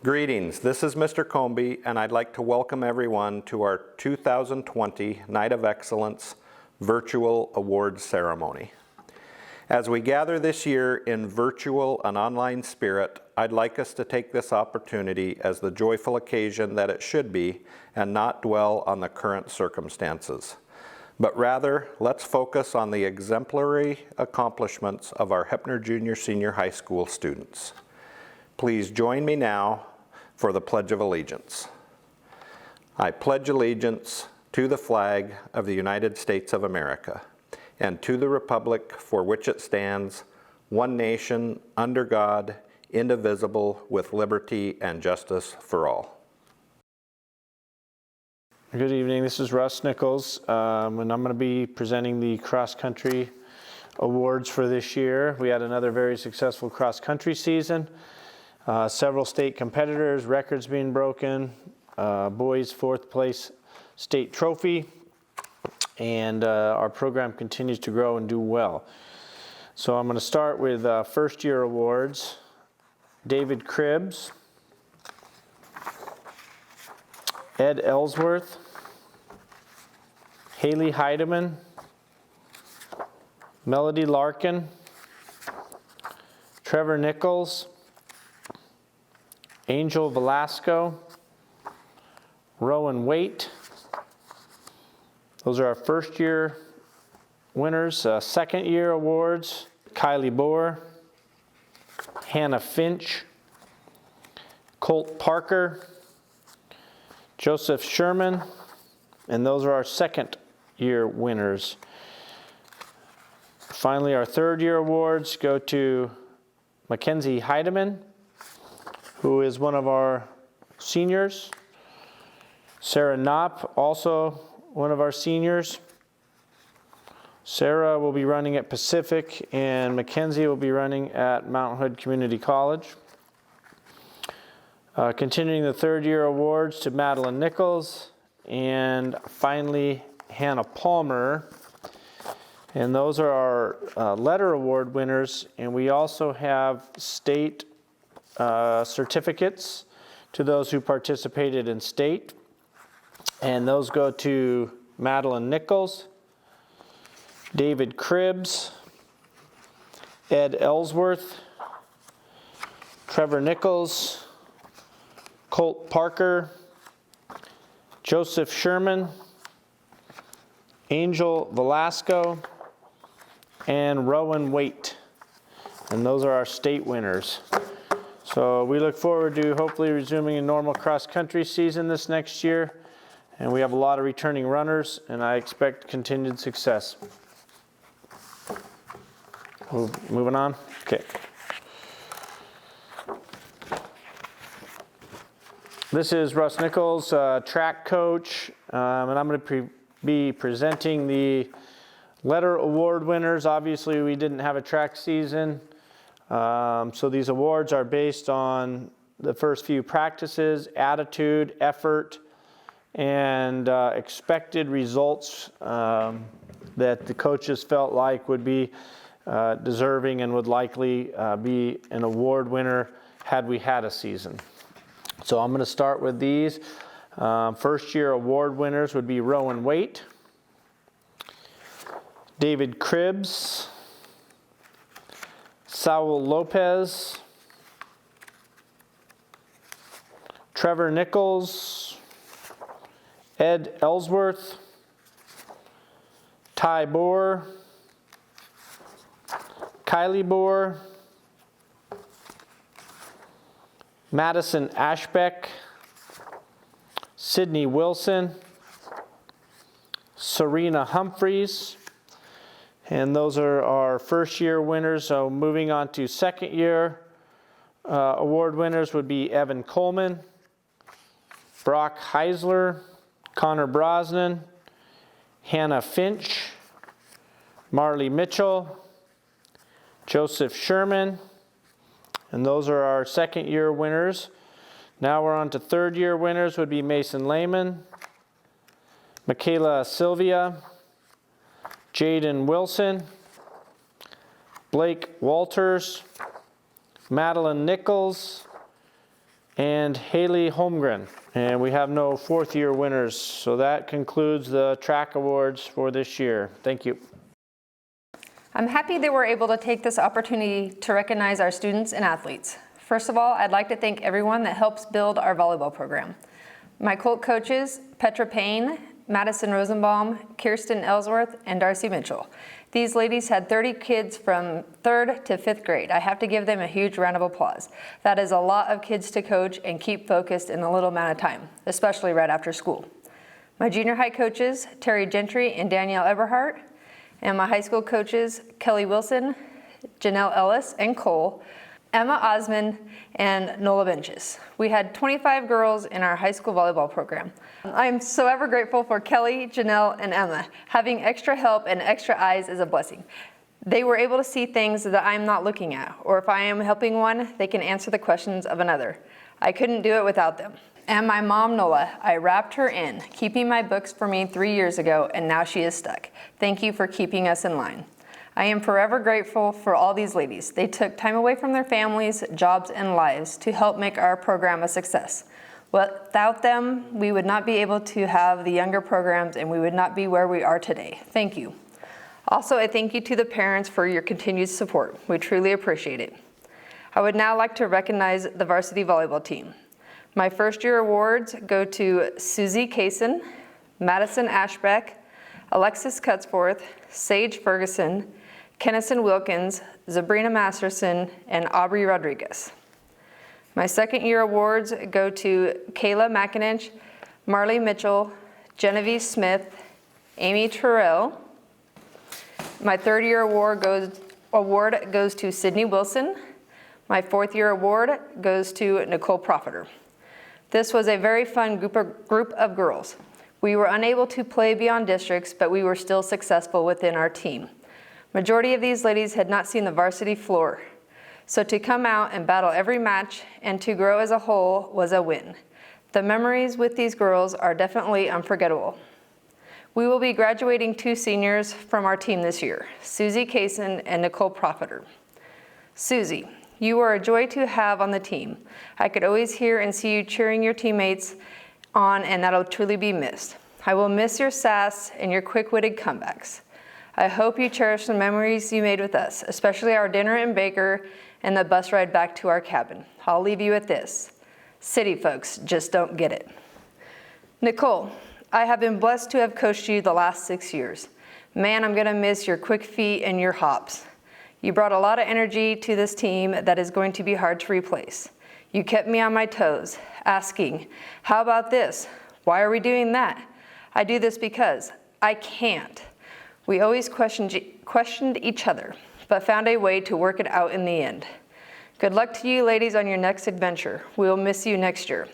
Greetings, this is Mr. Comby, and I'd like to welcome everyone to our 2020 Night of Excellence Virtual Awards Ceremony. As we gather this year in virtual and online spirit, I'd like us to take this opportunity as the joyful occasion that it should be and not dwell on the current circumstances. But rather, let's focus on the exemplary accomplishments of our Heppner Junior Senior High School students. Please join me now for the Pledge of Allegiance. I pledge allegiance to the flag of the United States of America and to the republic for which it stands, one nation, under God, indivisible, with liberty and justice for all. Good evening, this is Russ Nichols, and I'm going to be presenting the cross-country awards for this year. We had another very successful cross-country season. Several state competitors, records being broken, boys 4th place state trophy, and our program continues to grow and do well. So I'm going to start with first year awards. David Cribbs, Ed Ellsworth, Haley Heidemann, Melody Larkin, Trevor Nichols, Angel Velasco, Rowan Waite. Those are our first year winners. Second year awards, Kylie Bohr, Hannah Finch, Colt Parker, Joseph Sherman, and those are our second year winners. Finally, our third year awards go to Mackenzie Heidemann, who is one of our seniors. Sarah Knopp, also one of our seniors. Sarah will be running at Pacific, and Mackenzie will be running at Mountain Hood Community College. Continuing the third year awards to Madeline Nichols, and finally Hannah Palmer. And those are our letter award winners, and we also have state certificates to those who participated in state. And those go to Madeline Nichols, David Cribbs, Ed Ellsworth, Trevor Nichols, Colt Parker, Joseph Sherman, Angel Velasco, and Rowan Waite. And those are our state winners. So we look forward to hopefully resuming a normal cross-country season this next year. And we have a lot of returning runners, and I expect continued success. Moving on? Okay. This is Russ Nichols, track coach, and I'm going to be presenting the letter award winners. Obviously, we didn't have a track season, so these awards are based on the first few practices, attitude, effort, and expected results that the coaches felt like would be deserving and would likely be an award winner had we had a season. So I'm going to start with these. First year award winners would be Rowan Waite, David Cribbs, Saul Lopez, Trevor Nichols, Ed Ellsworth, Ty Bohr, Kylie Bohr, Madison Ashbeck, Sydney Wilson, Serena Humphreys, and those are our first year winners. So moving on to second year award winners would be Evan Coleman, Brock Heisler, Connor Brosnan, Hannah Finch, Marley Mitchell, Joseph Sherman, and those are our second year winners. Now we're on to third year winners would be Mason Lehman, Michaela Sylvia, Jaden Wilson, Blake Walters, Madeline Nichols, and Haley Holmgren. And we have no fourth-year winners, so that concludes the track awards for this year. Thank you. I'm happy that we're able to take this opportunity to recognize our students and athletes. First of all, I'd like to thank everyone that helps build our volleyball program. My Colt coaches, Petra Payne, Madison Rosenbaum, Kirsten Ellsworth, and Darcy Mitchell. These ladies had 30 kids from 3rd to 5th grade. I have to give them a huge round of applause. That is a lot of kids to coach and keep focused in a little amount of time, especially right after school. My junior high coaches, Terry Gentry and Danielle Eberhardt, and my high school coaches, Kelly Wilson, Janelle Ellis, and Cole, Emma Osman, and Nola Benches. We had 25 girls in our high school volleyball program. I'm so ever grateful for Kelly, Janelle, and Emma. Having extra help and extra eyes is a blessing. They were able to see things that I'm not looking at, or if I am helping one, they can answer the questions of another. I couldn't do it without them. And my mom, Nola, I wrapped her in, keeping my books for me 3 years ago, and now she is stuck. Thank you for keeping us in line. I am forever grateful for all these ladies. They took time away from their families, jobs, and lives to help make our program a success. Without them, we would not be able to have the younger programs and we would not be where we are today. Thank you. Also, a thank you to the parents for your continued support. We truly appreciate it. I would now like to recognize the varsity volleyball team. My first-year awards go to Susie Kaysen, Madison Ashbeck, Alexis Cutsforth, Sage Ferguson, Kennison Wilkins, Sabrina Masterson, and Aubrey Rodriguez. My second-year awards go to Kayla McInich, Marley Mitchell, Genevieve Smith, Amy Terrell. My third-year award goes to Sydney Wilson. My fourth-year award goes to Nicole Profiter. This was a very fun group of girls. We were unable to play beyond districts, but we were still successful within our team. Majority of these ladies had not seen the varsity floor, so to come out and battle every match and to grow as a whole was a win. The memories with these girls are definitely unforgettable. We will be graduating 2 seniors from our team this year, Susie Kaysen and Nicole Profiter. Susie, you were a joy to have on the team. I could always hear and see you cheering your teammates on, and that'll truly be missed. I will miss your sass and your quick-witted comebacks. I hope you cherish the memories you made with us, especially our dinner in Baker and the bus ride back to our cabin. I'll leave you with this. City folks just don't get it. Nicole, I have been blessed to have coached you the last 6 years. Man, I'm gonna miss your quick feet and your hops. You brought a lot of energy to this team that is going to be hard to replace. You kept me on my toes, asking, how about this? Why are we doing that? I do this because I can't. We always questioned each other, but found a way to work it out in the end. Good luck to you ladies on your next adventure. We will miss you next year.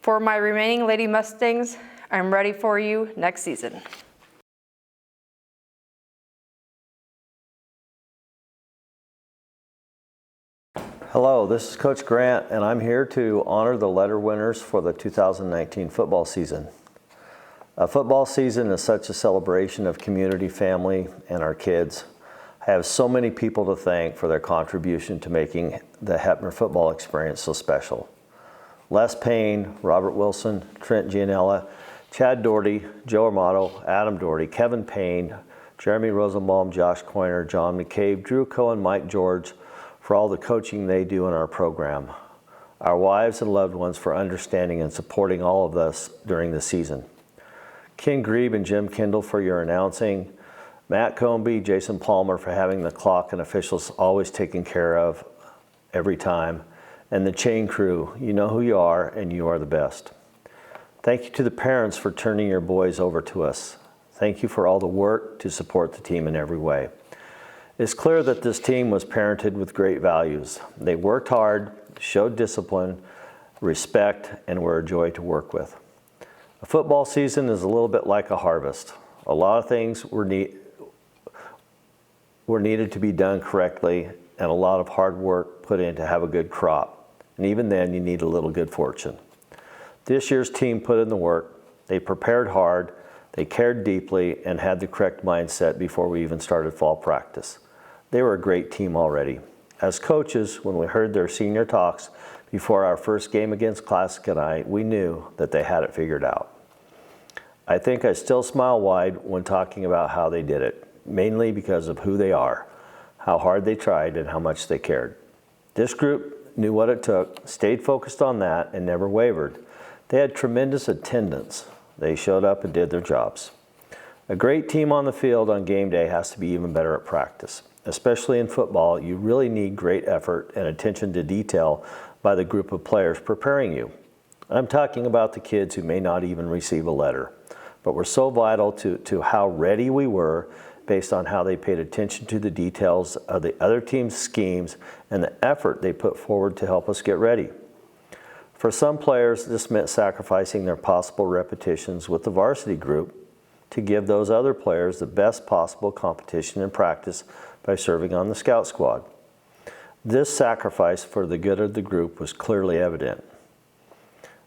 For my remaining Lady Mustangs, I'm ready for you next season. Hello, this is Coach Grant, and I'm here to honor the letter winners for the 2019 football season. A football season is such a celebration of community, family, and our kids. I have so many people to thank for their contribution to making the Heppner football experience so special. Les Payne, Robert Wilson, Trent Gianella, Chad Doherty, Joe Armato, Adam Doherty, Kevin Payne, Jeremy Rosenbaum, Josh Coiner, John McCabe, Drew Cohen, Mike George, for all the coaching they do in our program. Our wives and loved ones for understanding and supporting all of us during the season. Ken Grebe and Jim Kendall for your announcing. Matt Comby, Jason Palmer for having the clock and officials always taken care of every time. And the chain crew, you know who you are and you are the best. Thank you to the parents for turning your boys over to us. Thank you for all the work to support the team in every way. It's clear that this team was parented with great values. They worked hard, showed discipline, respect, and were a joy to work with. A football season is a little bit like a harvest. A lot of things were needed to be done correctly, and a lot of hard work put in to have a good crop. And even then, you need a little good fortune. This year's team put in the work. They prepared hard, they cared deeply, and had the correct mindset before we even started fall practice. They were a great team already. As coaches, when we heard their senior talks, Before our first game against Classic, we knew that they had it figured out. I think I still smile wide when talking about how they did it, mainly because of who they are, how hard they tried, and how much they cared. This group knew what it took, stayed focused on that, and never wavered. They had tremendous attendance. They showed up and did their jobs. A great team on the field on game day has to be even better at practice. Especially in football, you really need great effort and attention to detail by the group of players preparing you. I'm talking about the kids who may not even receive a letter, but were so vital to how ready we were based on how they paid attention to the details of the other team's schemes and the effort they put forward to help us get ready. For some players, this meant sacrificing their possible repetitions with the varsity group to give those other players the best possible competition and practice by serving on the scout squad. This sacrifice for the good of the group was clearly evident.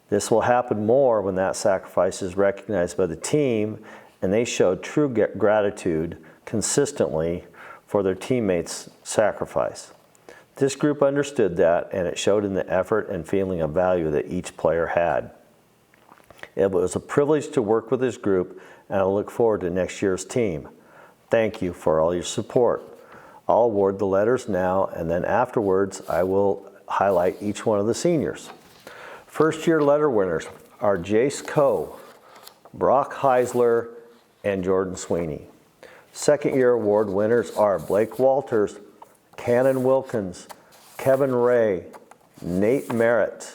This will happen more when that sacrifice is recognized by the team and they showed true gratitude consistently for their teammates' sacrifice. This group understood that, and it showed in the effort and feeling of value that each player had. It was a privilege to work with this group, and I look forward to next year's team. Thank you for all your support. I'll award the letters now, and then afterwards I will highlight each one of the seniors. First-year letter winners are Jace Coe, Brock Heisler, and Jordan Sweeney. Second-year award winners are Blake Walters, Cannon Wilkins, Kevin Ray, Nate Merritt,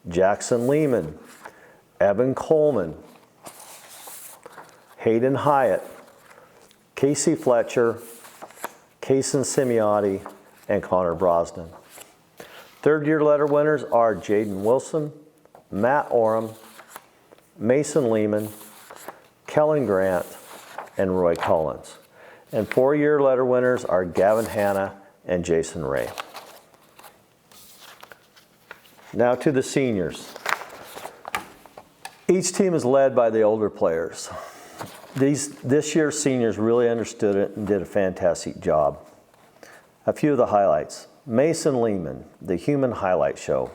Jackson Lehman, Evan Coleman, Hayden Hyatt, Casey Fletcher, Kaysen Semiotti, and Connor Brosnan. Third-year letter winners are Jaden Wilson, Matt Oram, Mason Lehman, Kellen Grant, and Roy Collins. And four-year letter winners are Gavin Hanna and Jason Ray. Now to the seniors. Each team is led by the older players. This year's seniors really understood it and did a fantastic job. A few of the highlights. Mason Lehman, the human highlight show.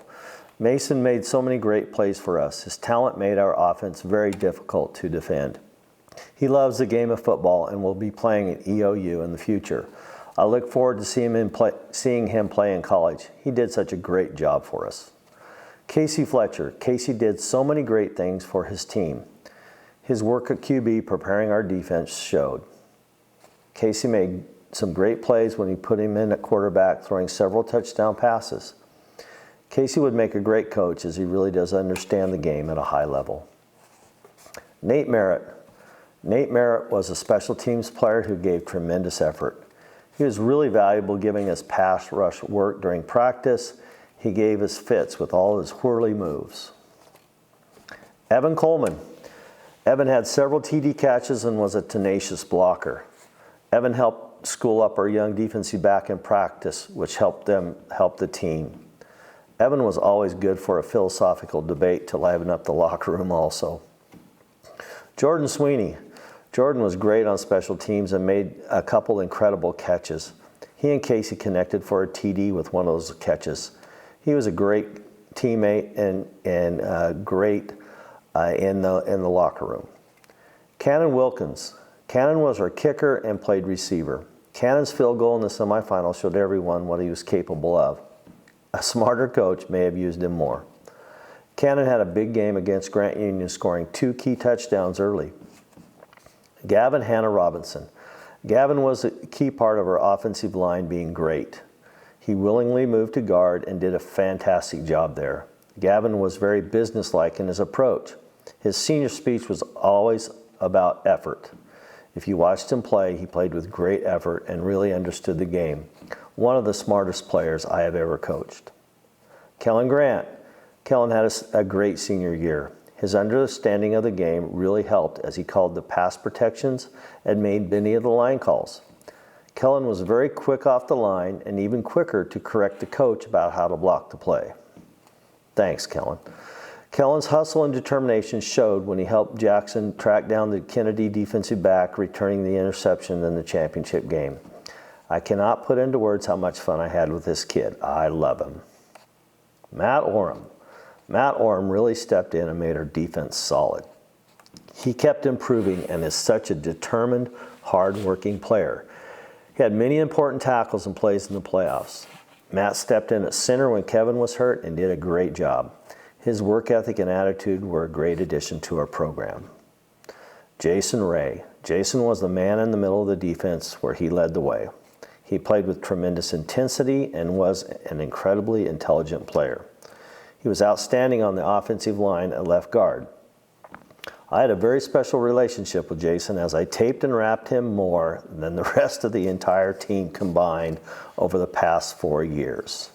Mason made so many great plays for us. His talent made our offense very difficult to defend. He loves the game of football and will be playing at EOU in the future. I look forward to seeing him play in college. He did such a great job for us. Casey Fletcher. Casey did so many great things for his team. His work at QB preparing our defense showed. Casey made some great plays when he put him in at quarterback, throwing several touchdown passes. Casey would make a great coach as he really does understand the game at a high level. Nate Merritt. Nate Merritt was a special teams player who gave tremendous effort. He was really valuable giving us pass rush work during practice. He gave us fits with all his whirly moves. Evan Coleman. Evan had several TD catches and was a tenacious blocker. Evan helped school up our young defensive back in practice, which helped the team. Evan was always good for a philosophical debate to liven up the locker room also. Jordan Sweeney. Jordan was great on special teams and made a couple incredible catches. He and Casey connected for a TD with one of those catches. He was a great teammate and great in the locker room. Cannon Wilkins. Cannon was our kicker and played receiver. Cannon's field goal in the semifinal showed everyone what he was capable of. A smarter coach may have used him more. Cannon had a big game against Grant Union, scoring 2 key touchdowns early. Gavin Hanna Robinson. Gavin was a key part of our offensive line being great. He willingly moved to guard and did a fantastic job there. Gavin was very businesslike in his approach. His senior speech was always about effort. If you watched him play, he played with great effort and really understood the game. One of the smartest players I have ever coached. Kellen Grant. Kellen had a great senior year. His understanding of the game really helped as he called the pass protections and made many of the line calls. Kellen was very quick off the line and even quicker to correct the coach about how to block the play. Thanks, Kellen. Kellen's hustle and determination showed when he helped Jackson track down the Kennedy defensive back, returning the interception in the championship game. I cannot put into words how much fun I had with this kid. I love him. Matt Oram. Matt Oram really stepped in and made our defense solid. He kept improving and is such a determined, hard-working player. He had many important tackles and plays in the playoffs. Matt stepped in at center when Kevin was hurt and did a great job. His work ethic and attitude were a great addition to our program. Jason Ray. Jason was the man in the middle of the defense where he led the way. He played with tremendous intensity and was an incredibly intelligent player. He was outstanding on the offensive line at left guard. I had a very special relationship with Jason as I taped and wrapped him more than the rest of the entire team combined over the past 4 years.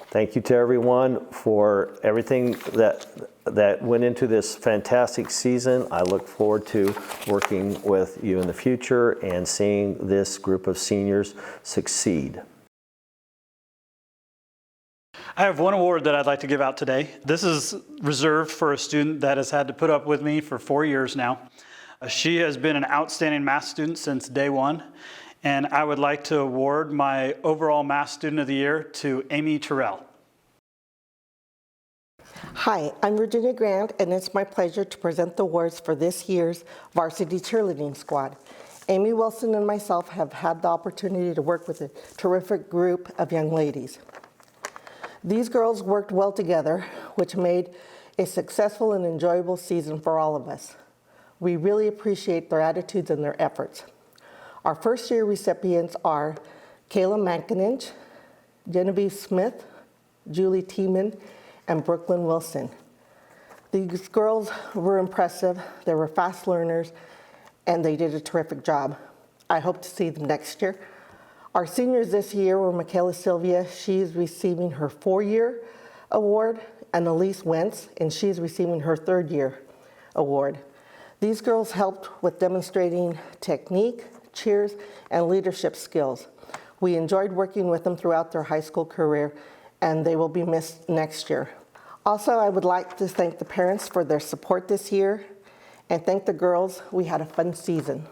Thank you to everyone for everything that went into this fantastic season. I look forward to working with you in the future and seeing this group of seniors succeed. I have one award that I'd like to give out today. This is reserved for a student that has had to put up with me for 4 years now. She has been an outstanding math student since day one, and I would like to award my overall math student of the year to Amy Terrell. Hi, I'm Virginia Grant, and it's my pleasure to present the awards for this year's varsity cheerleading squad. Amy Wilson and myself have had the opportunity to work with a terrific group of young ladies. These girls worked well together, which made a successful and enjoyable season for all of us. We really appreciate their attitudes and their efforts. Our first year recipients are Kayla Mankinich, Genevieve Smith, Julie Tiemann, and Brooklyn Wilson. These girls were impressive, they were fast learners, and they did a terrific job. I hope to see them next year. Our seniors this year were Michaela Sylvia. She's receiving her 4-year award, and Elise Wentz, and she's receiving her 3rd-year award. These girls helped with demonstrating technique, cheers, and leadership skills. We enjoyed working with them throughout their high school career, and they will be missed next year. Also, I would like to thank the parents for their support this year, and thank the girls. We had a fun season.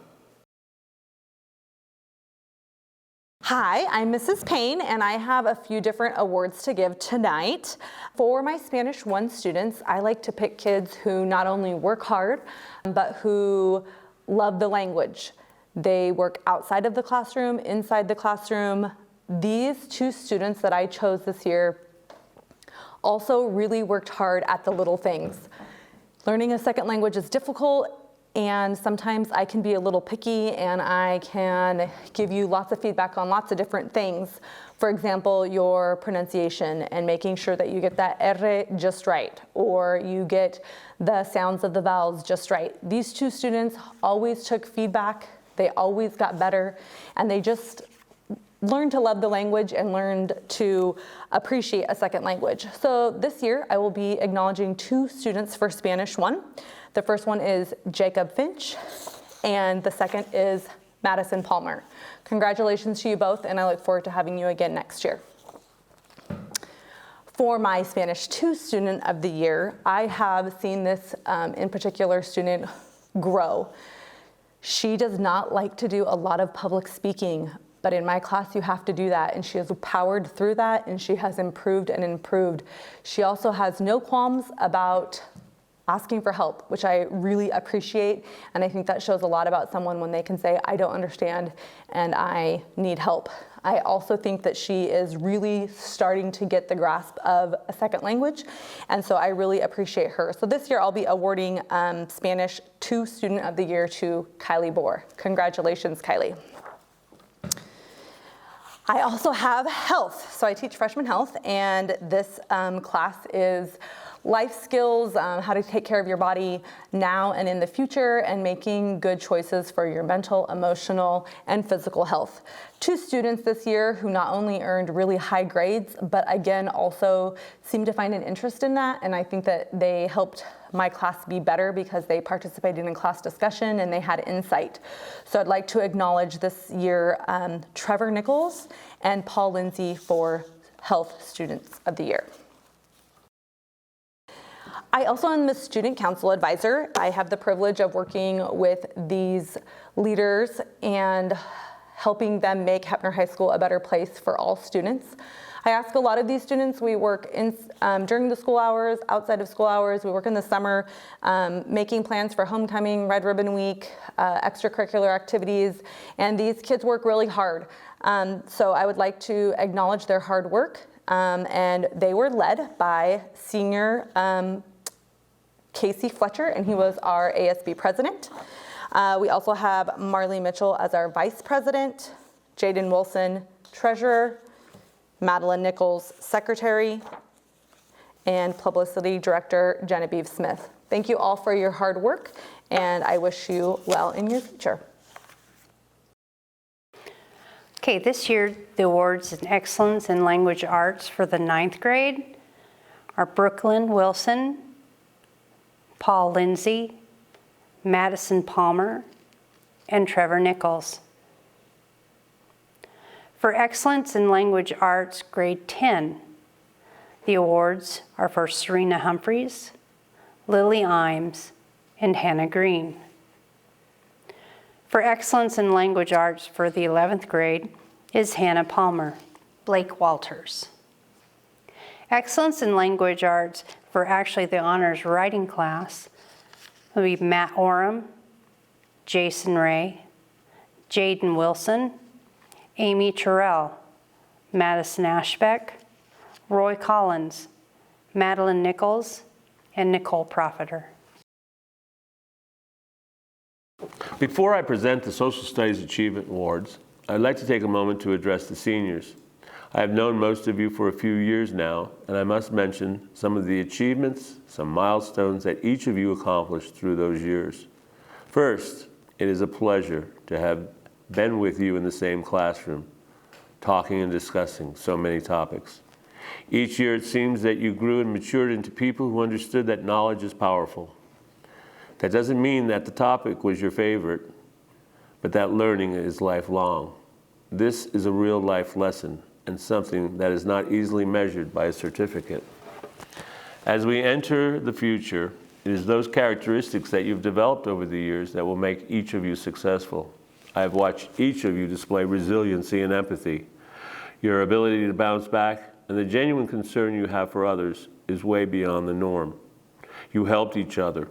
Hi, I'm Mrs. Payne, and I have a few different awards to give tonight. For my Spanish 1 students, I like to pick kids who not only work hard, but who love the language. They work outside of the classroom, inside the classroom. These 2 students that I chose this year also really worked hard at the little things. Learning a second language is difficult, and sometimes I can be a little picky and I can give you lots of feedback on lots of different things. For example, your pronunciation and making sure that you get that R just right, or you get the sounds of the vowels just right. These 2 students always took feedback, they always got better, and they just learned to love the language and learned to appreciate a second language. So this year I will be acknowledging 2 students for Spanish 1. The first one is Jacob Finch, and the second is Madison Palmer. Congratulations to you both, and I look forward to having you again next year. For my Spanish 2 student of the year, I have seen this in particular student grow. She does not like to do a lot of public speaking, but in my class you have to do that, and she has powered through that, and she has improved and improved. She also has no qualms about asking for help, which I really appreciate, and I think that shows a lot about someone when they can say, I don't understand and I need help. I also think that she is really starting to get the grasp of a second language, and so I really appreciate her. So this year I'll be awarding Spanish 2 Student of the Year to Kylie Bohr. Congratulations, Kylie. I also have health. So I teach freshman health, and this class is life skills, how to take care of your body now and in the future, and making good choices for your mental, emotional, and physical health. 2 students this year who not only earned really high grades, but again also seemed to find an interest in that, and I think that they helped my class be better because they participated in class discussion and they had insight. So I'd like to acknowledge this year Trevor Nichols and Paul Lindsay for Health Students of the Year. I also am the Student Council Advisor. I have the privilege of working with these leaders and helping them make Heppner High School a better place for all students. I ask a lot of these students, we work during the school hours, outside of school hours, we work in the summer, making plans for homecoming, Red Ribbon Week, extracurricular activities, and these kids work really hard. So I would like to acknowledge their hard work, and they were led by senior Casey Fletcher, and he was our ASB president. We also have Marley Mitchell as our vice president, Jaden Wilson, treasurer, Madeline Nichols, secretary, and publicity director, Genevieve Smith. Thank you all for your hard work, and I wish you well in your future. Okay, this year the awards in excellence in language arts for the 9th grade are Brooklyn Wilson, Paul Lindsay, Madison Palmer, and Trevor Nichols. For excellence in language arts, grade 10, the awards are for Serena Humphreys, Lily Imes, and Hannah Green. For excellence in language arts for the 11th grade is Hannah Palmer, Blake Walters. Excellence in language arts for actually the honors writing class will be Matt Oram, Jason Ray, Jaden Wilson, Amy Terrell, Madison Ashbeck, Roy Collins, Madeline Nichols, and Nicole Profiter. Before I present the Social Studies Achievement Awards, I'd like to take a moment to address the seniors. I have known most of you for a few years now, and I must mention some of the achievements, some milestones that each of you accomplished through those years. First, it is a pleasure to have been with you in the same classroom, talking and discussing so many topics. Each year it seems that you grew and matured into people who understood that knowledge is powerful. That doesn't mean that the topic was your favorite, but that learning is lifelong. This is a real life lesson and something that is not easily measured by a certificate. As we enter the future, it is those characteristics that you've developed over the years that will make each of you successful. I have watched each of you display resiliency and empathy. Your ability to bounce back and the genuine concern you have for others is way beyond the norm. You helped each other.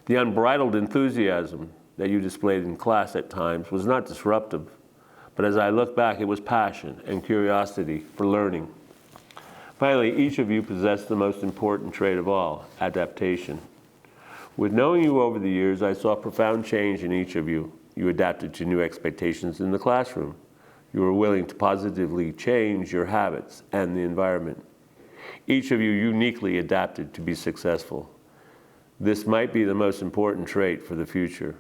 The unbridled enthusiasm that you displayed in class at times was not disruptive, but as I look back, it was passion and curiosity for learning. Finally, each of you possessed the most important trait of all, adaptation. With knowing you over the years, I saw profound change in each of you. You adapted to new expectations in the classroom. You were willing to positively change your habits and the environment. Each of you uniquely adapted to be successful. This might be the most important trait for the future.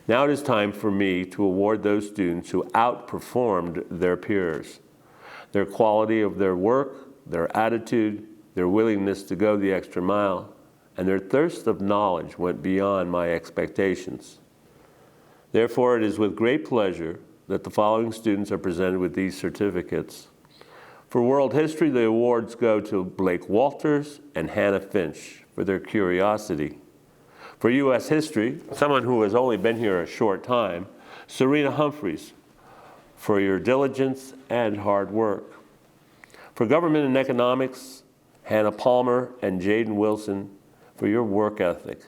Now it is time for me to award those students who outperformed their peers. Their quality of their work, their attitude, their willingness to go the extra mile, and their thirst of knowledge went beyond my expectations. Therefore, it is with great pleasure that the following students are presented with these certificates. For World History, the awards go to Blake Walters and Hannah Finch for their curiosity. For U.S. History, someone who has only been here a short time, Serena Humphreys, for your diligence and hard work. For Government and Economics, Hannah Palmer and Jaden Wilson, for your work ethic.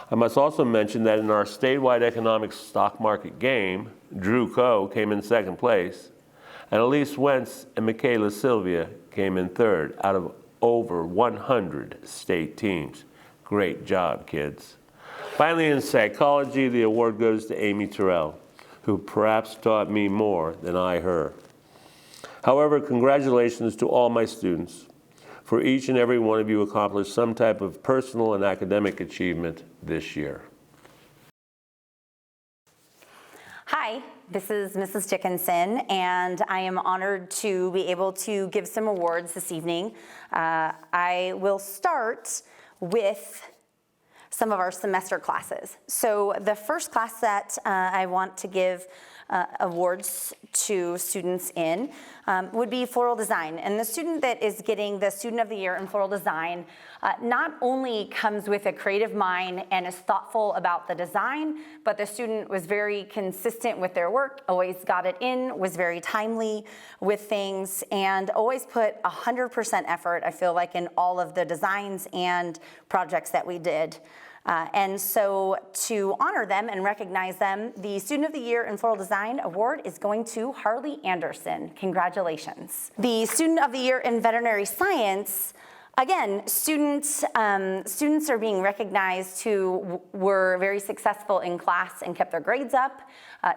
I must also mention that in our statewide economics stock market game, Drew Coe came in second place, and Elise Wentz and Michaela Sylvia came in third out of over 100 state teams. Great job, kids. Finally, in psychology, the award goes to Amy Terrell, who perhaps taught me more than I her. However, congratulations to all my students. For each and every one of you accomplished some type of personal and academic achievement this year. Hi, this is Mrs. Dickinson, and I am honored to be able to give some awards this evening. I will start with some of our semester classes. So the first class that I want to give awards to students in would be floral design. And the student that is getting the Student of the Year in floral design not only comes with a creative mind and is thoughtful about the design, but the student was very consistent with their work, always got it in, was very timely with things, and always put 100% effort, I feel like, in all of the designs and projects that we did. And so to honor them and recognize them, the Student of the Year in Floral Design Award is going to Harley Anderson. Congratulations. The Student of the Year in Veterinary Science, again, students are being recognized who were very successful in class and kept their grades up,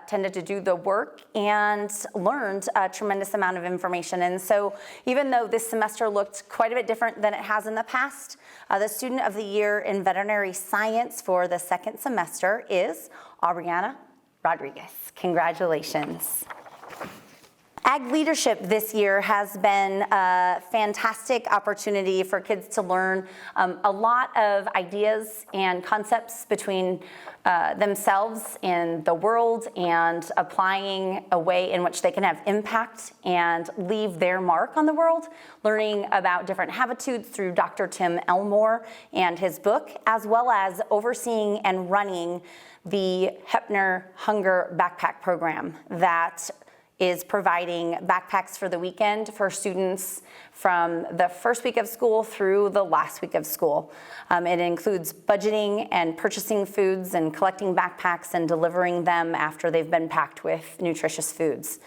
tended to do the work, and learned a tremendous amount of information. And so even though this semester looked quite a bit different than it has in the past, the Student of the Year in Veterinary Science for the second semester is Aubriana Rodriguez. Congratulations. Ag Leadership this year has been a fantastic opportunity for kids to learn a lot of ideas and concepts between themselves and the world, and applying a way in which they can have impact and leave their mark on the world, learning about different habitudes through Dr. Tim Elmore and his book, as well as overseeing and running the Heppner Hunger Backpack Program that is providing backpacks for the weekend for students from the first week of school through the last week of school. It includes budgeting and purchasing foods and collecting backpacks and delivering them after they've been packed with nutritious foods.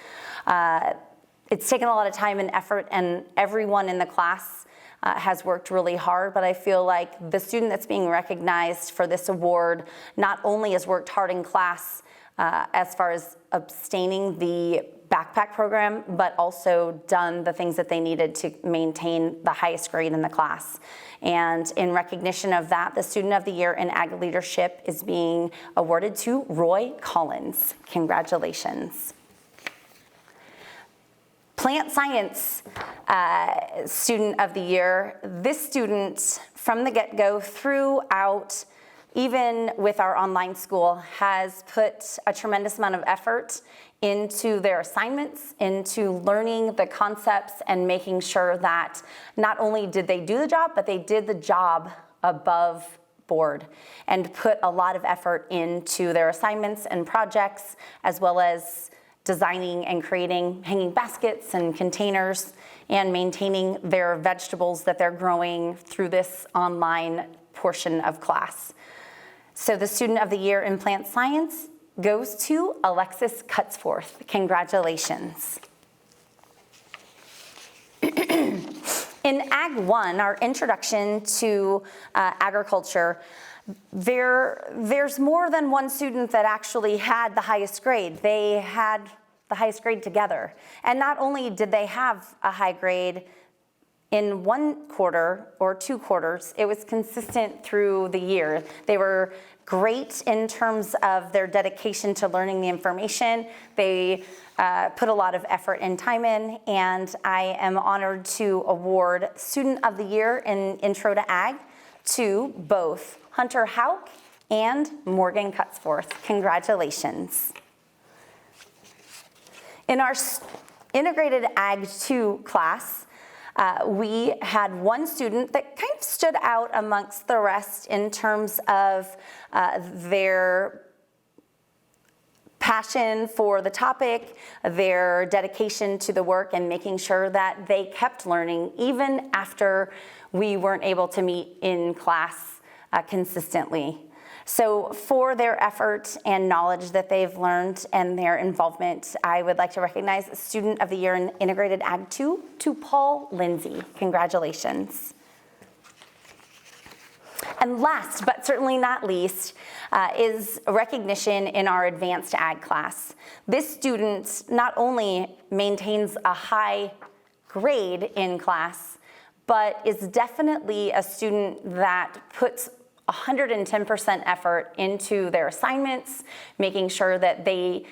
It's taken a lot of time and effort, and everyone in the class has worked really hard, but I feel like the student that's being recognized for this award not only has worked hard in class as far as abstaining the backpack program, but also done the things that they needed to maintain the highest grade in the class. And in recognition of that, the Student of the Year in Ag Leadership is being awarded to Roy Collins. Congratulations. Plant Science Student of the Year. This student, from the get-go throughout, even with our online school, has put a tremendous amount of effort into their assignments, into learning the concepts and making sure that not only did they do the job, but they did the job above board and put a lot of effort into their assignments and projects, as well as designing and creating hanging baskets and containers and maintaining their vegetables that they're growing through this online portion of class. So the Student of the Year in Plant Science goes to Alexis Cutsforth. Congratulations. In Ag 1, our introduction to agriculture, there's more than one student that actually had the highest grade. They had the highest grade together. And not only did they have a high grade in one quarter or 2 quarters, it was consistent through the year. They were great in terms of their dedication to learning the information. They put a lot of effort and time in, and I am honored to award Student of the Year in Intro to Ag to both Hunter Hauk and Morgan Cutsforth. Congratulations. In our Integrated Ag 2 class, we had one student that kind of stood out amongst the rest in terms of their passion for the topic, their dedication to the work, and making sure that they kept learning even after we weren't able to meet in class consistently. So for their effort and knowledge that they've learned and their involvement, I would like to recognize Student of the Year in Integrated Ag 2 to Paul Lindsay. Congratulations. And last, but certainly not least, is recognition in our Advanced Ag class. This student not only maintains a high grade in class, but is definitely a student that puts 110% effort into their assignments, making sure that they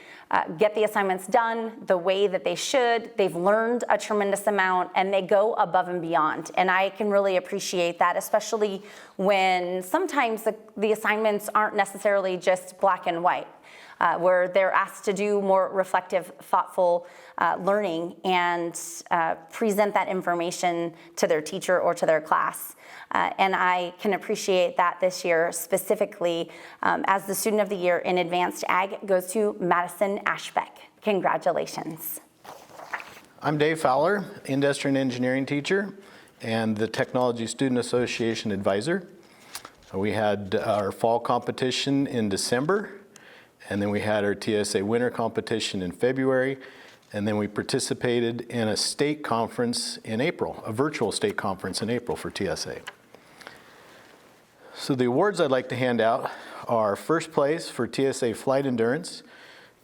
get the assignments done the way that they should. They've learned a tremendous amount, and they go above and beyond. And I can really appreciate that, especially when sometimes the assignments aren't necessarily just black and white. where they're asked to do more reflective, thoughtful learning and present that information to their teacher or to their class. And I can appreciate that this year specifically as the Student of the Year in Advanced Ag goes to Madison Ashbeck. Congratulations. I'm Dave Fowler, Industry and Engineering teacher and the Technology Student Association advisor. We had our fall competition in December, and then we had our TSA winter competition in February, and then we participated in a state conference in April, a virtual state conference in April for TSA. So the awards I'd like to hand out are first place for TSA Flight Endurance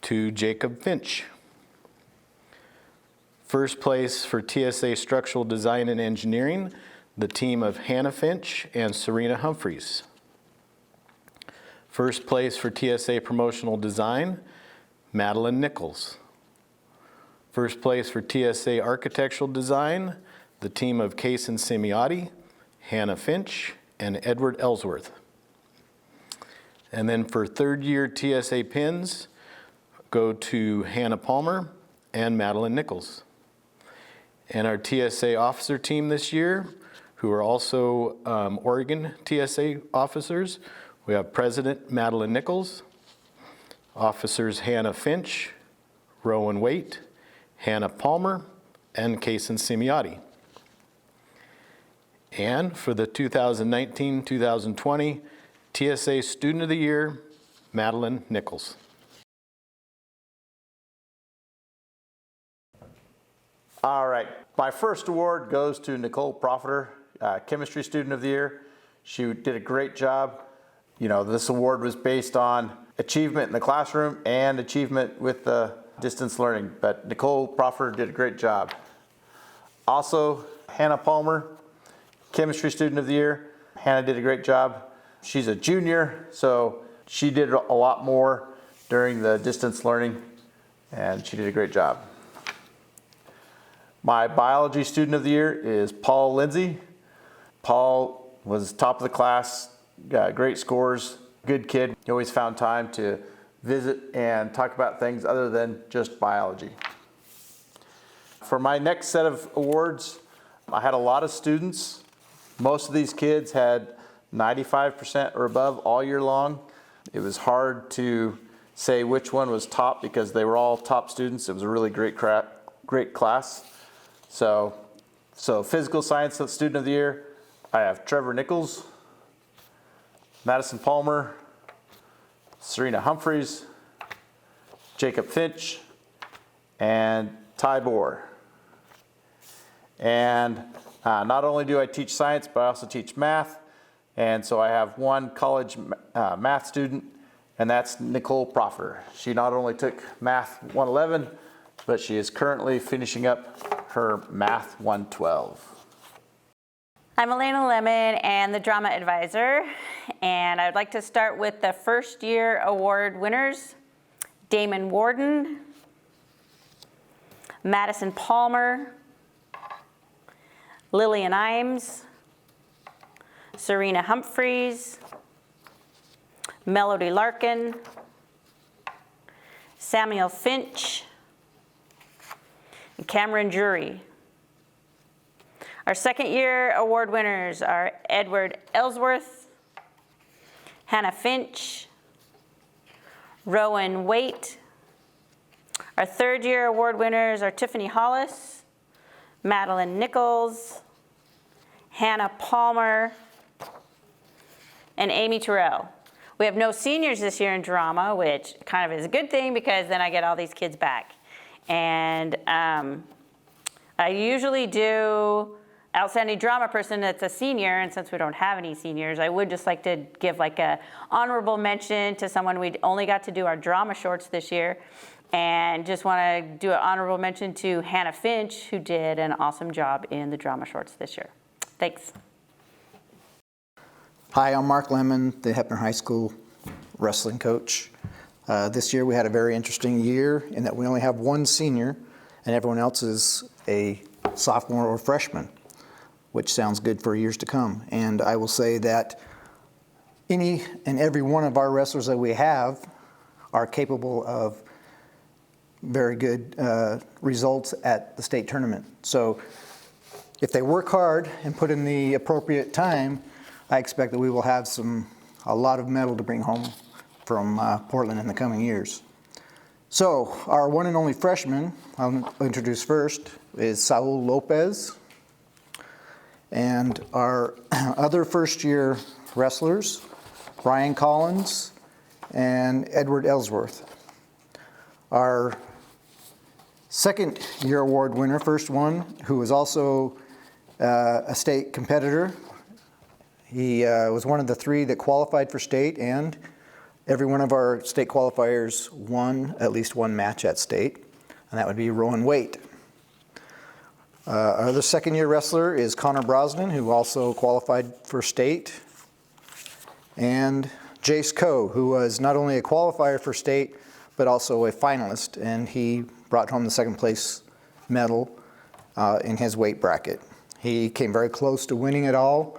to Jacob Finch. First place for TSA Structural Design and Engineering, the team of Hannah Finch and Serena Humphreys. First place for TSA Promotional Design, Madeline Nichols. First place for TSA Architectural Design, the team of Case and Semiotti, Hannah Finch, and Edward Ellsworth. And then for third year TSA pins, go to Hannah Palmer and Madeline Nichols. And our TSA officer team this year, who are also Oregon TSA officers, we have President Madeline Nichols, officers Hannah Finch, Rowan Waite, Hannah Palmer, and Kaysen Semiotti. And for the 2019-2020 TSA Student of the Year, Madeline Nichols. All right, my first award goes to Nicole Profiter, Chemistry Student of the Year. She did a great job. You know, this award was based on achievement in the classroom and achievement with the distance learning, but Nicole Profiter did a great job. Also, Hannah Palmer, Chemistry Student of the Year. Hannah did a great job. She's a junior, so she did a lot more during the distance learning, and she did a great job. My Biology Student of the Year is Paul Lindsay. Paul was top of the class, got great scores, good kid. He always found time to visit and talk about things other than just biology. For my next set of awards, I had a lot of students. Most of these kids had 95% or above all year long. It was hard to say which one was top because they were all top students. It was a really great class. So Physical Science Student of the Year, I have Trevor Nichols, Madison Palmer, Serena Humphreys, Jacob Finch, and Ty Bohr. And not only do I teach science, but I also teach math. And so I have one college math student, and that's Nicole Profiter. She not only took Math 111, but she is currently finishing up her Math 112. I'm Elena Lemon and the Drama Advisor, and I'd like to start with the first year award winners, Damon Warden, Madison Palmer, Lillian Imes, Serena Humphreys, Melody Larkin, Samuel Finch, and Cameron Jury. Our second year award winners are Edward Ellsworth, Hannah Finch, Rowan Waite. Our third year award winners are Tiffany Hollis, Madeline Nichols, Hannah Palmer, and Amy Terrell. We have no seniors this year in drama, which kind of is a good thing because then I get all these kids back. And I usually do outstanding drama person that's a senior, and since we don't have any seniors, I would just like to give like a honorable mention to someone. We only got to do our drama shorts this year, and just want to do an honorable mention to Hannah Finch, who did an awesome job in the drama shorts this year. Thanks. Hi, I'm Mark Lemon, the Heppner High School wrestling coach. This year we had a very interesting year in that we only have one senior and everyone else is a sophomore or freshman, which sounds good for years to come. And I will say that any and every one of our wrestlers that we have are capable of very good results at the state tournament. So if they work hard and put in the appropriate time, I expect that we will have a lot of medal to bring home from Portland in the coming years. So our one and only freshman, I'll introduce first, is Saul Lopez. And our other first-year wrestlers, Brian Collins and Edward Ellsworth. Our second-year award winner, first one, who was also a state competitor. He was one of the 3 that qualified for state, and every one of our state qualifiers won at least one match at state, and that would be Rowan Waite. Our other second-year wrestler is Connor Brosnan, who also qualified for state, and Jace Coe, who was not only a qualifier for state, but also a finalist, and he brought home the second place medal in his weight bracket. He came very close to winning it all,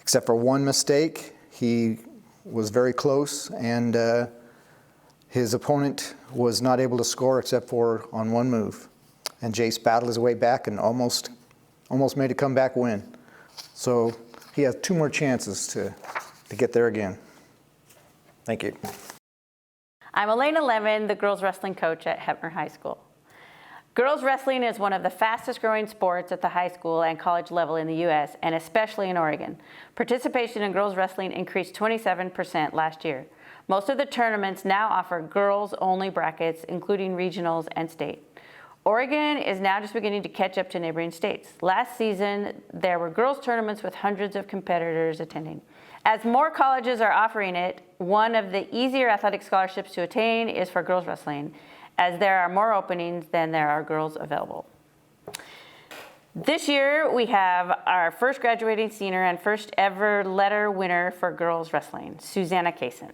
except for one mistake. He was very close, and his opponent was not able to score except for on one move. And Jace battled his way back and almost made a comeback win. So he has 2 more chances to get there again. Thank you. I'm Elena Lemon, the girls wrestling coach at Heppner High School. Girls wrestling is one of the fastest growing sports at the high school and college level in the U.S., and especially in Oregon. Participation in girls wrestling increased 27% last year. Most of the tournaments now offer girls-only brackets, including regionals and state. Oregon is now just beginning to catch up to neighboring states. Last season, there were girls tournaments with hundreds of competitors attending. As more colleges are offering it, one of the easier athletic scholarships to attain is for girls wrestling, as there are more openings than there are girls available. This year, we have our first graduating senior and first ever letter winner for girls wrestling, Susanna Kaysen.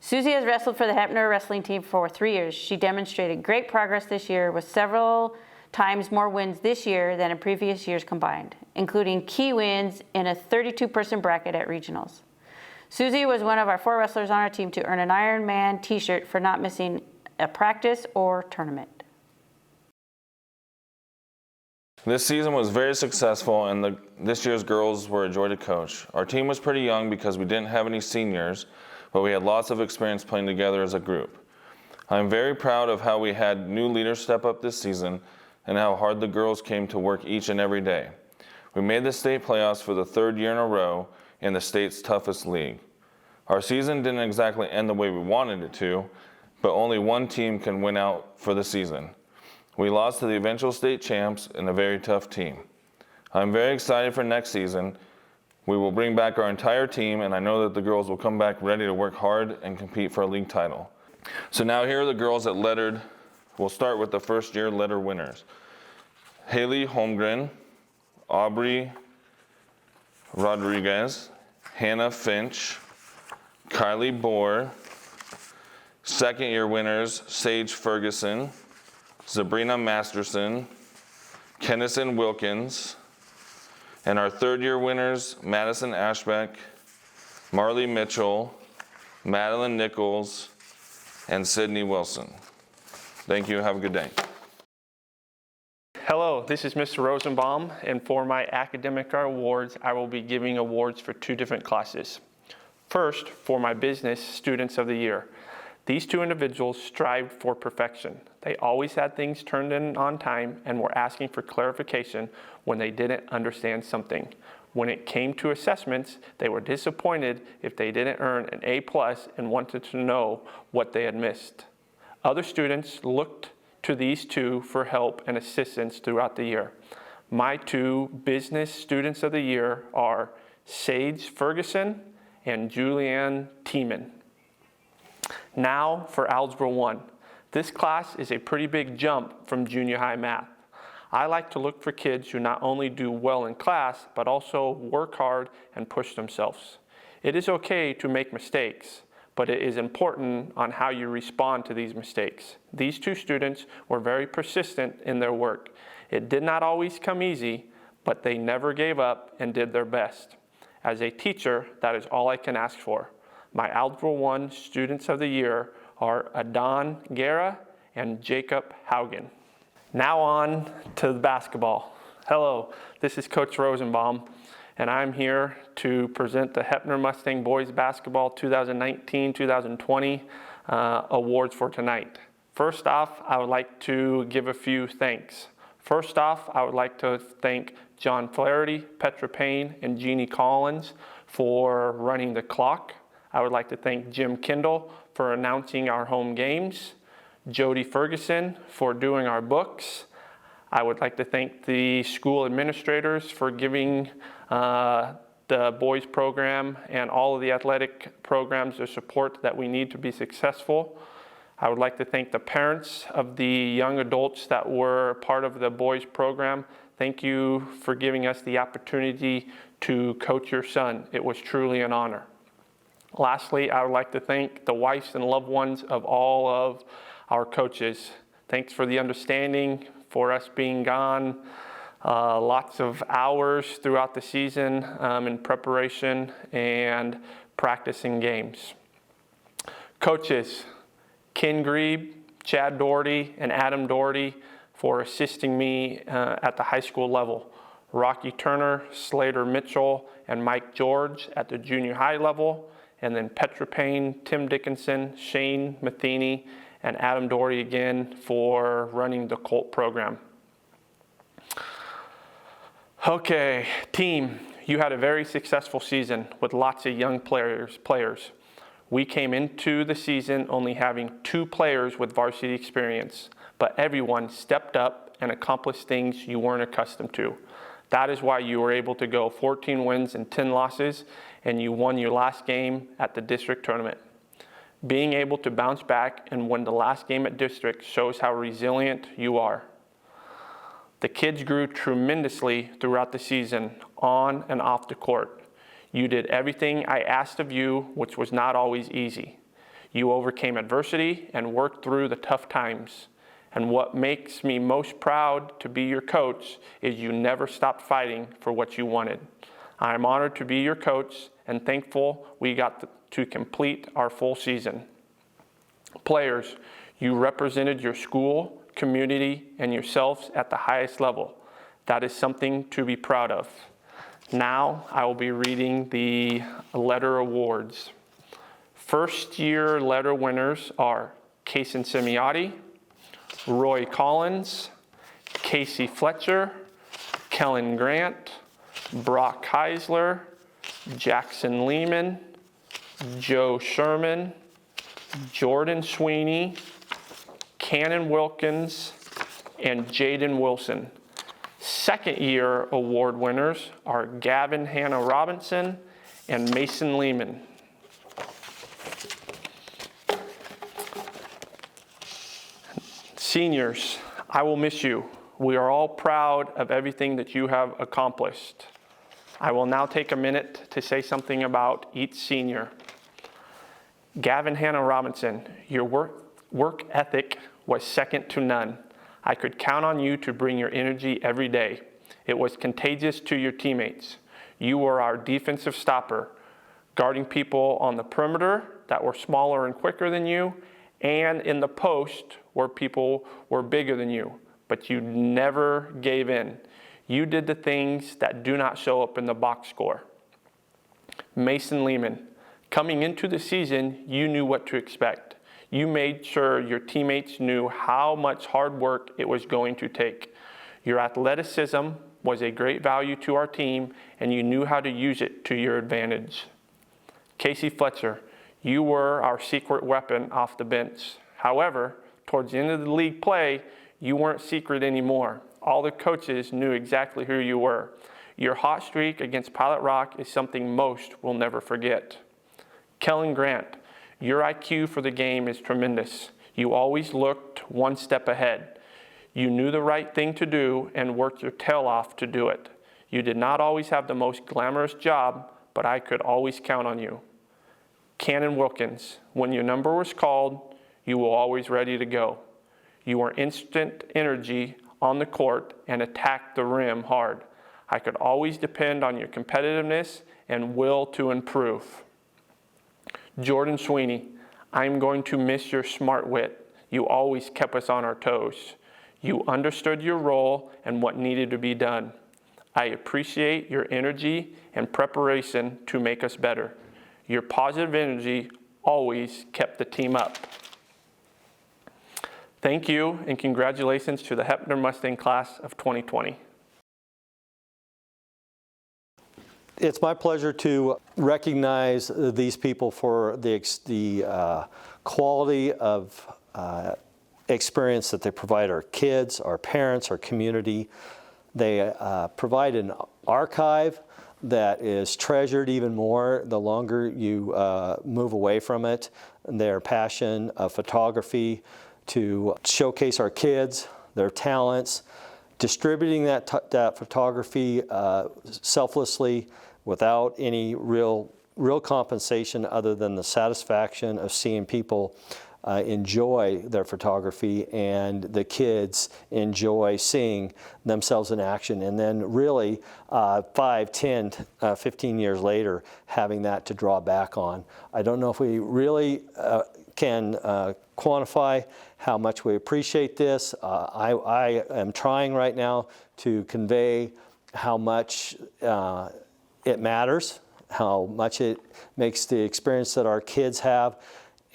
Susie has wrestled for the Heppner wrestling team for 3 years. She demonstrated great progress this year with several times more wins this year than in previous years combined, including key wins in a 32-person bracket at regionals. Susie was one of our 4 wrestlers on our team to earn an Ironman t-shirt for not missing a practice or tournament. This season was very successful, and this year's girls were a joy to coach. Our team was pretty young because we didn't have any seniors, but we had lots of experience playing together as a group. I'm very proud of how we had new leaders step up this season and how hard the girls came to work each and every day. We made the state playoffs for the 3rd year in a row in the state's toughest league. Our season didn't exactly end the way we wanted it to, but only one team can win out for the season. We lost to the eventual state champs in a very tough team. I'm very excited for next season. We will bring back our entire team, and I know that the girls will come back ready to work hard and compete for a league title. So now here are the girls that lettered. We'll start with the first year letter winners. Haley Holmgren, Aubrey Rodriguez, Hannah Finch, Kylie Bohr. Second year winners, Sage Ferguson, Sabrina Masterson, Kennison Wilkins. And our 3rd year winners, Madison Ashbeck, Marley Mitchell, Madeline Nichols, and Sydney Wilson. Thank you. Have a good day. Hello, this is Mr. Rosenbaum, and for my academic awards, I will be giving awards for 2 different classes. First, for my business students of the year. These 2 individuals strived for perfection. They always had things turned in on time and were asking for clarification when they didn't understand something. When it came to assessments, they were disappointed if they didn't earn an A+ and wanted to know what they had missed. Other students looked to these 2 for help and assistance throughout the year. My 2 business students of the year are Sage Ferguson and Julianne Tiemann. Now for Algebra 1. This class is a pretty big jump from junior high math. I like to look for kids who not only do well in class, but also work hard and push themselves. It is okay to make mistakes, but it is important on how you respond to these mistakes. These 2 students were very persistent in their work. It did not always come easy, but they never gave up and did their best. As a teacher, that is all I can ask for. My Algebra 1 students of the year are Adon Guerra and Jacob Haugen. Now on to the basketball. Hello, this is Coach Rosenbaum, and I'm here to present the Heppner Mustang Boys Basketball 2019-2020 awards for tonight. First off, I would like to give a few thanks. First off, I would like to thank John Flaherty, Petra Payne, and Jeannie Collins for running the clock. I would like to thank Jim Kendall for announcing our home games, Jody Ferguson for doing our books. I would like to thank the school administrators for giving the boys program and all of the athletic programs the support that we need to be successful. I would like to thank the parents of the young adults that were part of the boys program. Thank you for giving us the opportunity to coach your son. It was truly an honor. Lastly, I would like to thank the wives and loved ones of all of our coaches. Thanks for the understanding for us being gone. Lots of hours throughout the season in preparation and practicing games. Coaches, Ken Grebe, Chad Doherty, and Adam Doherty for assisting me at the high school level. Rocky Turner, Slater Mitchell, and Mike George at the junior high level. And then Petra Payne, Tim Dickinson, Shane Matheny, and Adam Doherty again for running the Colt program. Okay, team, you had a very successful season with lots of young players. We came into the season only having 2 players with varsity experience, but everyone stepped up and accomplished things you weren't accustomed to. That is why you were able to go 14 wins and 10 losses, and you won your last game at the district tournament. Being able to bounce back and win the last game at district shows how resilient you are. The kids grew tremendously throughout the season, on and off the court. You did everything I asked of you, which was not always easy. You overcame adversity and worked through the tough times. And what makes me most proud to be your coach is you never stopped fighting for what you wanted. I am honored to be your coach and thankful we got to complete our full season. Players, you represented your school, community, and yourselves at the highest level. That is something to be proud of. Now I will be reading the letter awards. First year letter winners are Kason Semiotti, Roy Collins, Casey Fletcher, Kellen Grant, Brock Heisler, Jackson Lehman, Joe Sherman, Jordan Sweeney, Cannon Wilkins, and Jaden Wilson. Second year award winners are Gavin Hannah Robinson and Mason Lehman. Seniors, I will miss you. We are all proud of everything that you have accomplished. I will now take a minute to say something about each senior. Gavin Hannah Robinson, your work ethic was second to none. I could count on you to bring your energy every day. It was contagious to your teammates. You were our defensive stopper, guarding people on the perimeter that were smaller and quicker than you, and in the post where people were bigger than you, but you never gave in. You did the things that do not show up in the box score. Mason Lehman, coming into the season, you knew what to expect. You made sure your teammates knew how much hard work it was going to take. Your athleticism was a great value to our team, and you knew how to use it to your advantage. Casey Fletcher, you were our secret weapon off the bench. However, towards the end of the league play, you weren't secret anymore. All the coaches knew exactly who you were. Your hot streak against Pilot Rock is something most will never forget. Kellen Grant, your IQ for the game is tremendous. You always looked one step ahead. You knew the right thing to do and worked your tail off to do it. You did not always have the most glamorous job, but I could always count on you. Cannon Wilkins, when your number was called, you were always ready to go. You were instant energy on the court and attacked the rim hard. I could always depend on your competitiveness and will to improve. Jordan Sweeney, I'm going to miss your smart wit. You always kept us on our toes. You understood your role and what needed to be done. I appreciate your energy and preparation to make us better. Your positive energy always kept the team up. Thank you and congratulations to the Heppner Mustang class of 2020. It's my pleasure to recognize these people for the quality of experience that they provide our kids, our parents, our community. They provide an archive that is treasured even more the longer you move away from it. Their passion of photography to showcase our kids, their talents, distributing that photography selflessly without any real compensation other than the satisfaction of seeing people enjoy their photography and the kids enjoy seeing themselves in action. And then really 5, 10, 15 years later, having that to draw back on. I don't know if we really can quantify how much we appreciate this. I am trying right now to convey how much it matters, how much it makes the experience that our kids have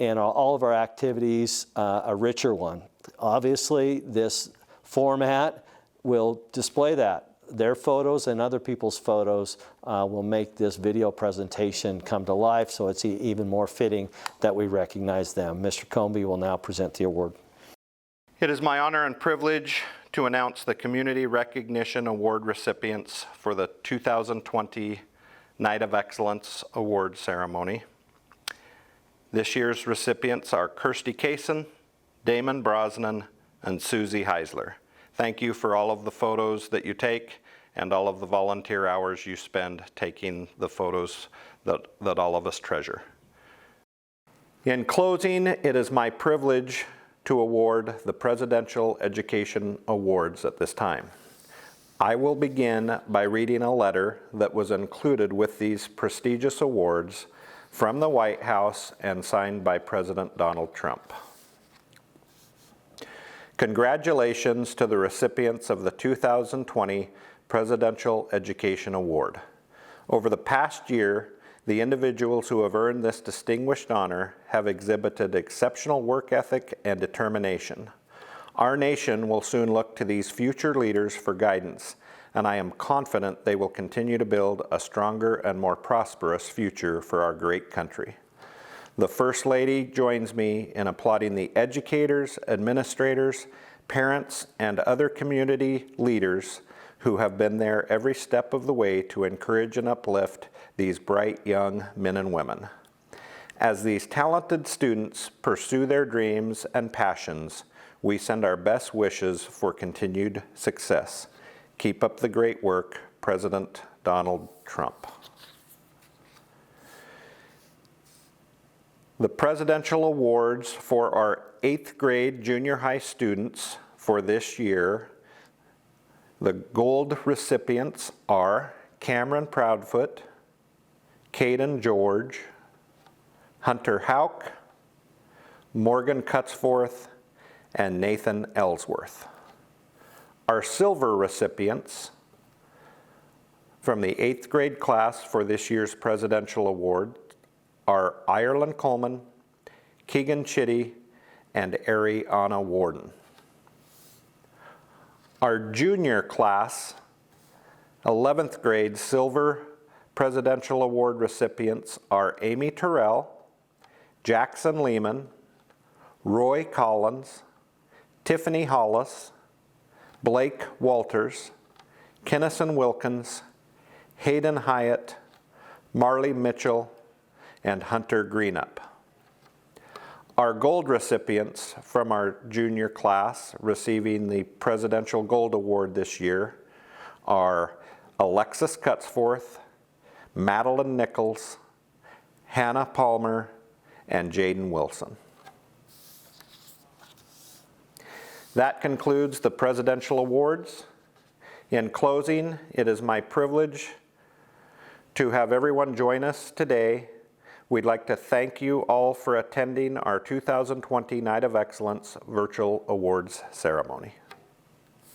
and all of our activities a richer one. Obviously, this format will display that. Their photos and other people's photos will make this video presentation come to life, so it's even more fitting that we recognize them. Mr. Comby will now present the award. It is my honor and privilege to announce the Community Recognition Award recipients for the 2020 Night of Excellence Award Ceremony. This year's recipients are Kirsty Kaysen, Damon Brosnan, and Susie Heisler. Thank you for all of the photos that you take and all of the volunteer hours you spend taking the photos that all of us treasure. In closing, it is my privilege to award the Presidential Education Awards at this time. I will begin by reading a letter that was included with these prestigious awards from the White House and signed by President Donald Trump. Congratulations to the recipients of the 2020 Presidential Education Award. Over the past year, the individuals who have earned this distinguished honor have exhibited exceptional work ethic and determination. Our nation will soon look to these future leaders for guidance, and I am confident they will continue to build a stronger and more prosperous future for our great country. The First Lady joins me in applauding the educators, administrators, parents, and other community leaders who have been there every step of the way to encourage and uplift these bright young men and women. As these talented students pursue their dreams and passions, we send our best wishes for continued success. Keep up the great work, President Donald Trump. The Presidential Awards for our 8th grade junior high students for this year, the gold recipients are Cameron Proudfoot, Caden George, Hunter Hauk, Morgan Cutsforth, and Nathan Ellsworth. Our silver recipients from the 8th grade class for this year's Presidential Award are Ireland Coleman, Keegan Chitty, and Ariana Warden. Our junior class, 11th grade silver Presidential Award recipients are Amy Terrell, Jackson Lehman, Roy Collins, Tiffany Hollis, Blake Walters, Kennison Wilkins, Hayden Hyatt, Marley Mitchell, and Hunter Greenup. Our gold recipients from our junior class receiving the Presidential Gold Award this year are Alexis Cutsforth, Madeline Nichols, Hannah Palmer, and Jaden Wilson. That concludes the Presidential Awards. In closing, it is my privilege to have everyone join us today We'd like to thank you all for attending our 2020 Night of Excellence Virtual Awards Ceremony.